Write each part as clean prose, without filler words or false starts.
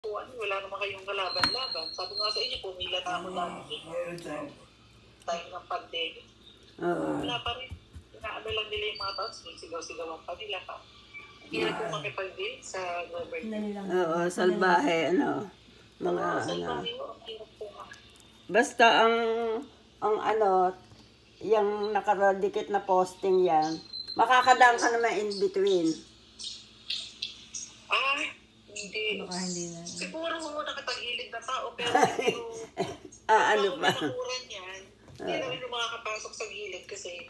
Wala naman kayong kalaban-laban. Sabi nga sa inyo, pumila na ako dati. Tayo ng pandemic. Wala pa rin. Inaano lang nila yung mga tao. Sigaw-sigawan pa nila pa. Hindi na po makipag-deal sa government. Oo, salbahe, ano. Mga salbahe po. Ang hirap po nga. Basta ang ano, yung nakaradikit na posting yan, makakadaan ka naman in between. Hindi. Baka hindi na. Siguro nakatagilid na tao, pero hindi ko... ano ba? Nakuran yan, hindi na rin makakapasok sa gilid kasi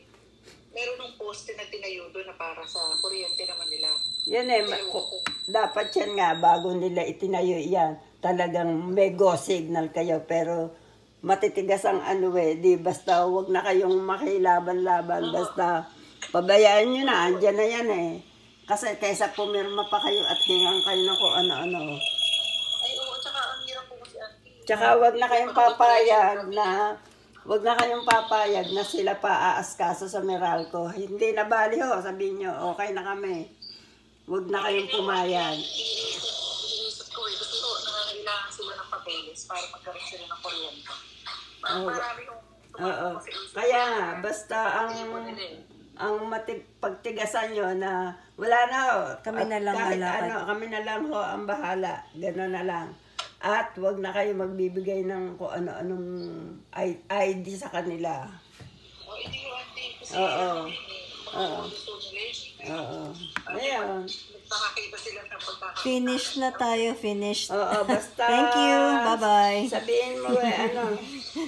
meron ng poste na tinayo doon na para sa kuryente naman nila. Yan eh, dapat yan nga, bago nila itinayo yan, talagang may go signal kayo, pero matitigas ang ano eh, di basta wag na kayong makilaban-laban, basta pabayaan nyo na, andyan na yan eh. Kasi kaysa pumirma pa kayo at hingang kayo na kung ano-ano. Ay, oo, tsaka ang hirap po kasi tsaka wag na kayong papayag na sila pa aaskaso sa Meralco. Hindi na bali ho, sabihin nyo, okay na kami. Wag na kayong pumayag. Iniisip ko eh, kasi nangangailangan sila ng papeles para magkaroon sila ng kuryente. Marami yung kaya nga, basta ang pagtigasan nyo na wala na ho. Kami na lang kami na lang ho ang bahala. Gano'n na lang. At wag na kayo magbibigay ng kung ano-anong ID sa kanila. Hindi yung auntie kasi Ayun. nakakita sila ng pagkakita. Finish na tayo, finished. Oo, basta. Thank you, bye-bye.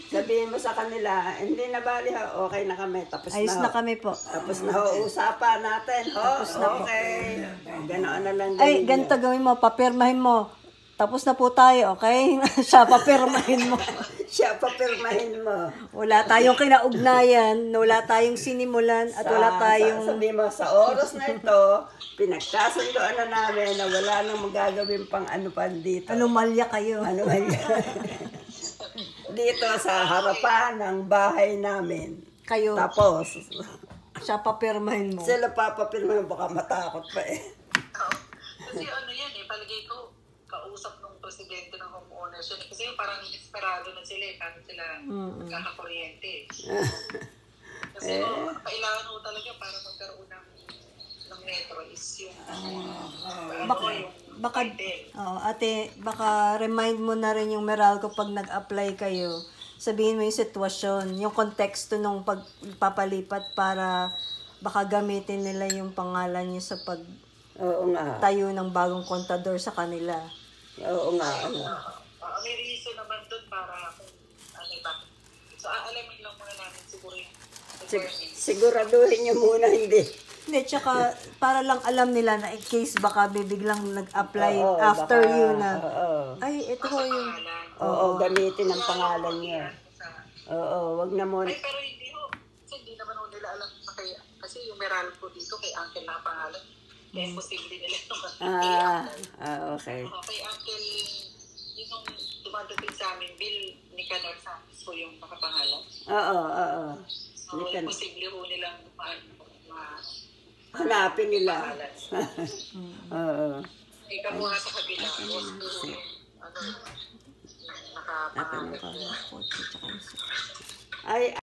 Sabihin mo sa kanila, hindi na bali ha, okay na kami. Tapos Ayos na kami po. Tapos na ho, usapan natin. Tapos na okay. Ganoon na lang. Ay, ganito gawin mo, papirmahin mo. Tapos na po tayo, okay? Siya, papirmahin mo. Siya, papirmahin mo. Wala tayong kinaugnayan, wala tayong sinimulan, at wala tayong... Sabi mo, sa oras na ito, pinagkasundoan na namin na wala nang magagawin pang ano pa dito. Anomalya kayo. Anomalya. Dito sa harapan ng bahay namin. Kayo. Tapos, siya, papirmahin mo. sila papapirmahin, baka matakot pa eh. Kasi ano yan eh, palagay ko, kausap ng presidente ng homeowners yun. Kasi parang esperado na sila eh, paano sila kakakuryente. Kasi kailangan mo talaga para magkaroon ng metro is yung ate, baka remind mo na rin yung Meralco pag nag-apply kayo. Sabihin mo yung sitwasyon, yung konteksto nung pagpapalipat para baka gamitin nila yung pangalan nyo sa tayo ng bagong kontador sa kanila. Oo nga. May reason naman doon para kung ano ba. So, alamin lang muna namin siguro yung siguraduhin nyo muna, hindi. Hindi, tsaka para lang alam nila na in case baka biglang nag-apply after you na. Ay, ito ho yung... Oo, gamitin ang pangalan niya. Oo, wag na muna. Ay, pero hindi ho. Kasi hindi naman ho nila alam. Kasi yung Meralco dito kay Uncle na pangalan. Kaya posible nila naman. Okay. Kay Uncle, yung dumadating sa amin, Bill ni Canor Santos po yung nakapangalan. Oo. So, posible ho nilang hanapin nila. Oo. Ikaw mo nga sa kabila. Nakapangalan. Ay,